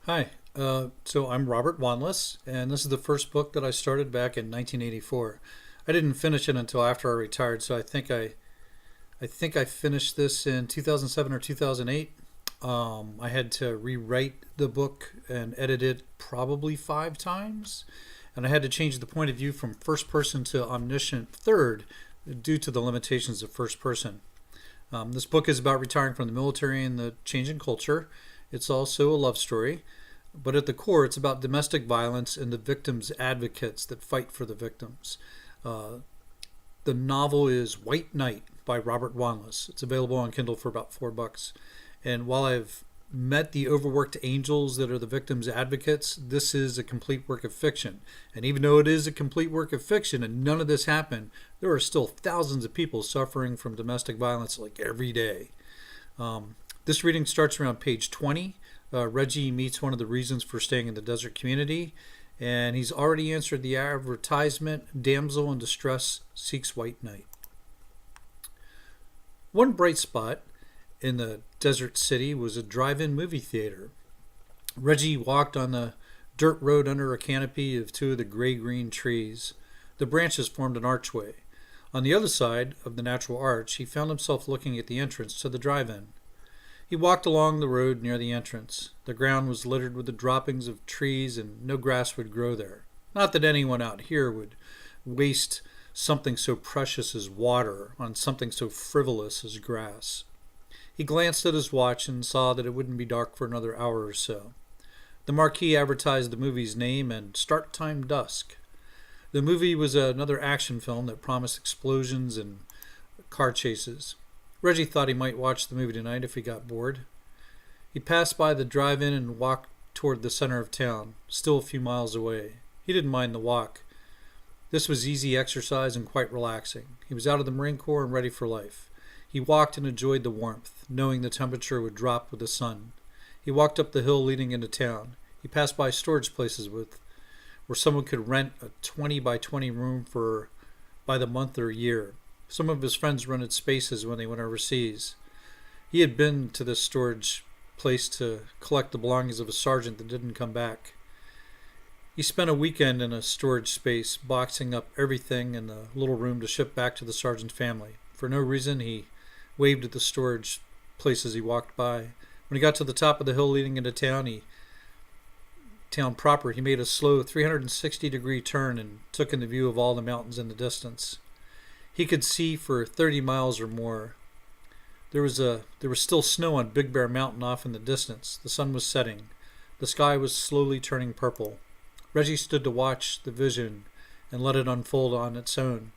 Hi, so I'm Robert Wanless, and this is the first book that I started back in 1984. I didn't finish it until after I retired, so I think I finished this in 2007 or 2008. I had to rewrite the book and edit it probably 5 times, and I had to change the point of view from first person to omniscient third due to the limitations of first person. This book is about retiring from the military and the changing culture. It's also a love story, but at the core, it's about domestic violence and the victims' advocates that fight for the victims. Uh, the novel is White Knight by Robert Wanless. It's available on Kindle for about $4. And while I've met the overworked angels that are the victims' advocates, this is a complete work of fiction. And even though it is a complete work of fiction and none of this happened, there are still thousands of people suffering from domestic violence like every day. This reading starts around page 20. Reggie meets one of the reasons for staying in the desert community, and he's already answered the advertisement Damsel in Distress Seeks White Knight. One bright spot in the desert city was a drive in movie theater. Reggie walked on the dirt road under a canopy of two of the gray green trees. The branches formed an archway. On the other side of the natural arch, he found himself looking at the entrance to the drive in. He walked along the road near the entrance. The ground was littered with the droppings of trees, and no grass would grow there. Not that anyone out here would waste something so precious as water on something so frivolous as grass. He glanced at his watch and saw that it wouldn't be dark for another hour or so. The marquee advertised the movie's name and start time dusk. The movie was another action film that promised explosions and car chases. Reggie thought he might watch the movie tonight if he got bored. He passed by the drive-in and walked toward the center of town, still a few miles away. He didn't mind the walk. This was easy exercise and quite relaxing. He was out of the Marine Corps and ready for life. He walked and enjoyed the warmth, knowing the temperature would drop with the sun. He walked up the hill leading into town. He passed by storage places where someone could rent a 20 by 20 room by the month or year. Some of his friends rented spaces when they went overseas. He had been to this storage place to collect the belongings of a sergeant that didn't come back. He spent a weekend in a storage space, boxing up everything in the little room to ship back to the sergeant's family. For no reason, he waved at the storage place as he walked by. When he got to the top of the hill leading into town proper, he made a slow 360-degree turn and took in the view of all the mountains in the distance. He could see for 30 miles or more. There was still snow on Big Bear Mountain off in the distance. The sun was setting. The sky was slowly turning purple. Reggie stood to watch the vision and let it unfold on its own.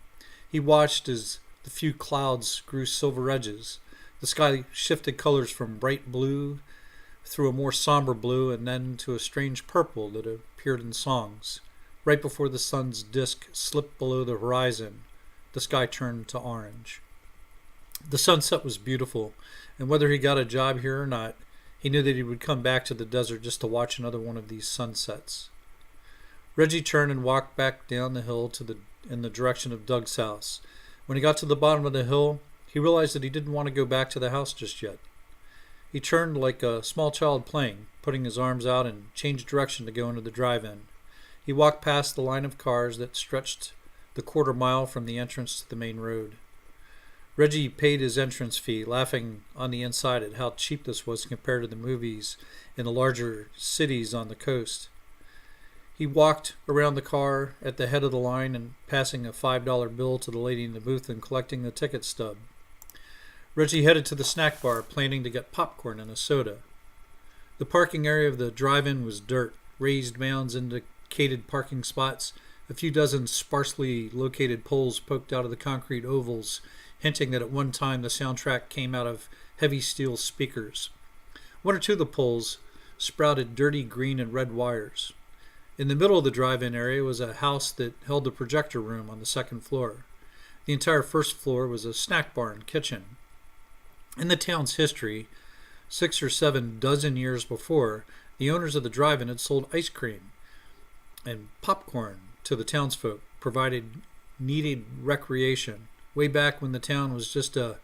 He watched as the few clouds grew silver edges. The sky shifted colors from bright blue through a more somber blue and then to a strange purple that appeared in songs. Right before the sun's disk slipped below the horizon, the sky turned to orange. The sunset was beautiful, and whether he got a job here or not, he knew that he would come back to the desert just to watch another one of these sunsets. Reggie turned and walked back down the hill in the direction of Doug's house. When he got to the bottom of the hill, he realized that he didn't want to go back to the house just yet. He turned like a small child playing, putting his arms out and changed direction to go into the drive-in. He walked past the line of cars that stretched the quarter mile from the entrance to the main road. Reggie paid his entrance fee, laughing on the inside at how cheap this was compared to the movies in the larger cities on the coast. He walked around the car at the head of the line and passing a $5 bill to the lady in the booth and collecting the ticket stub. Reggie headed to the snack bar, planning to get popcorn and a soda. The parking area of the drive-in was dirt. Raised mounds indicated parking spots. A few dozen sparsely located poles poked out of the concrete ovals, hinting that at one time the soundtrack came out of heavy steel speakers. One or two of the poles sprouted dirty green and red wires. In the middle of the drive-in area was a house that held the projector room on the second floor. The entire first floor was a snack bar and kitchen. In the town's history, 6 or 7 dozen years before, the owners of the drive-in had sold ice cream and popcorn to the townsfolk, provided needed recreation. Way back when the town was just a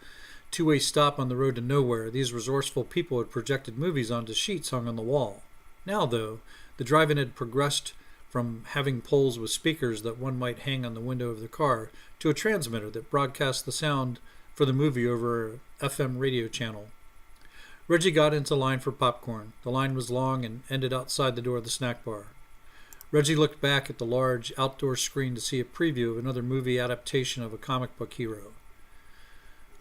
two-way stop on the road to nowhere, these resourceful people had projected movies onto sheets hung on the wall. Now, though, the drive-in had progressed from having poles with speakers that one might hang on the window of the car to a transmitter that broadcast the sound for the movie over an FM radio channel. Reggie got into line for popcorn. The line was long and ended outside the door of the snack bar. Reggie looked back at the large outdoor screen to see a preview of another movie adaptation of a comic book hero.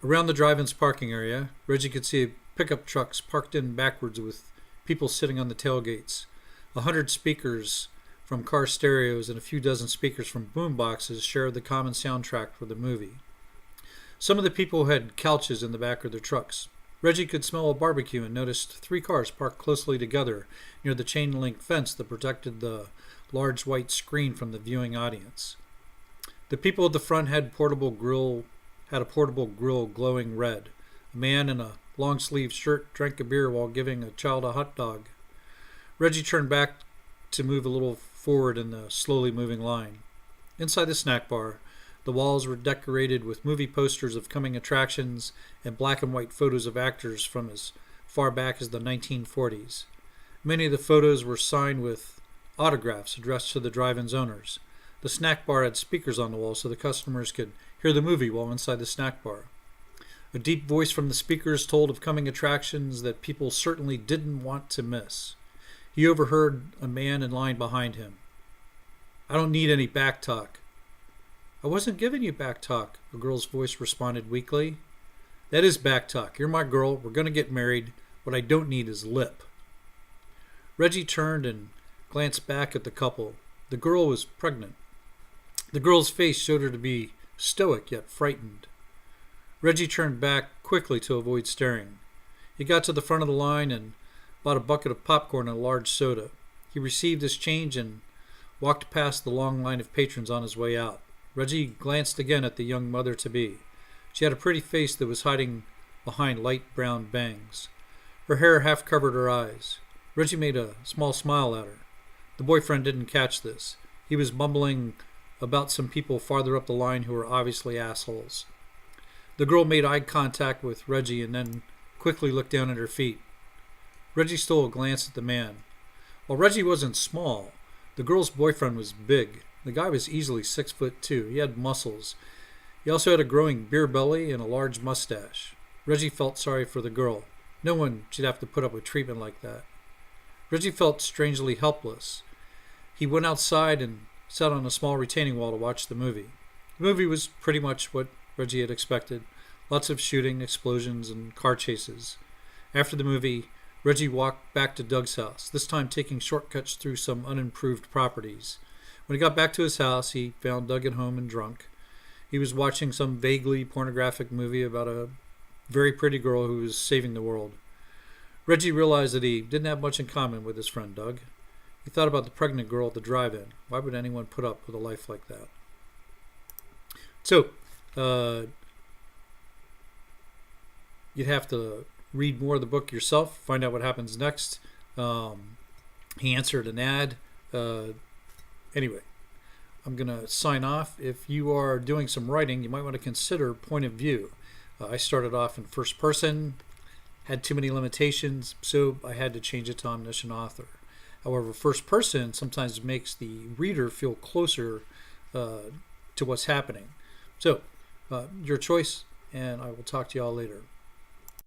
Around the drive-in's parking area, Reggie could see pickup trucks parked in backwards with people sitting on the tailgates. 100 speakers from car stereos and a few dozen speakers from boom boxes shared the common soundtrack for the movie. Some of the people had couches in the back of their trucks. Reggie could smell a barbecue and noticed 3 cars parked closely together near the chain-link fence that protected the large white screen from the viewing audience. The people at the front had a portable grill glowing red. A man in a long-sleeved shirt drank a beer while giving a child a hot dog. Reggie turned back to move a little forward in the slowly moving line. Inside the snack bar, the walls were decorated with movie posters of coming attractions and black and white photos of actors from as far back as the 1940s. Many of the photos were signed with autographs addressed to the drive-in's owners. The snack bar had speakers on the wall so the customers could hear the movie while inside the snack bar. A deep voice from the speakers told of coming attractions that people certainly didn't want to miss. He overheard a man in line behind him. "I don't need any back talk." "I wasn't giving you back talk," a girl's voice responded weakly. "That is back talk. You're my girl. We're going to get married. What I don't need is lip." Reggie turned and glanced back at the couple. The girl was pregnant. The girl's face showed her to be stoic yet frightened. Reggie turned back quickly to avoid staring. He got to the front of the line and bought a bucket of popcorn and a large soda. He received his change and walked past the long line of patrons on his way out. Reggie glanced again at the young mother-to-be. She had a pretty face that was hiding behind light brown bangs. Her hair half covered her eyes. Reggie made a small smile at her. The boyfriend didn't catch this. He was mumbling about some people farther up the line who were obviously assholes. The girl made eye contact with Reggie and then quickly looked down at her feet. Reggie stole a glance at the man. While Reggie wasn't small, the girl's boyfriend was big. The guy was easily 6'2". He had muscles. He also had a growing beer belly and a large mustache. Reggie felt sorry for the girl. No one should have to put up with treatment like that. Reggie felt strangely helpless. He went outside and sat on a small retaining wall to watch the movie. The movie was pretty much what Reggie had expected. Lots of shooting, explosions, and car chases. After the movie, Reggie walked back to Doug's house, this time taking shortcuts through some unimproved properties. When he got back to his house, he found Doug at home and drunk. He was watching some vaguely pornographic movie about a very pretty girl who was saving the world. Reggie realized that he didn't have much in common with his friend Doug. He thought about the pregnant girl at the drive-in. Why would anyone put up with a life like that? So, you'd have to read more of the book yourself, find out what happens next. He answered an ad. Anyway, I'm going to sign off. If you are doing some writing, you might want to consider point of view. I started off in first person, had too many limitations, so I had to change it to omniscient author. However, first person sometimes makes the reader feel closer to what's happening. So, your choice, and I will talk to y'all later.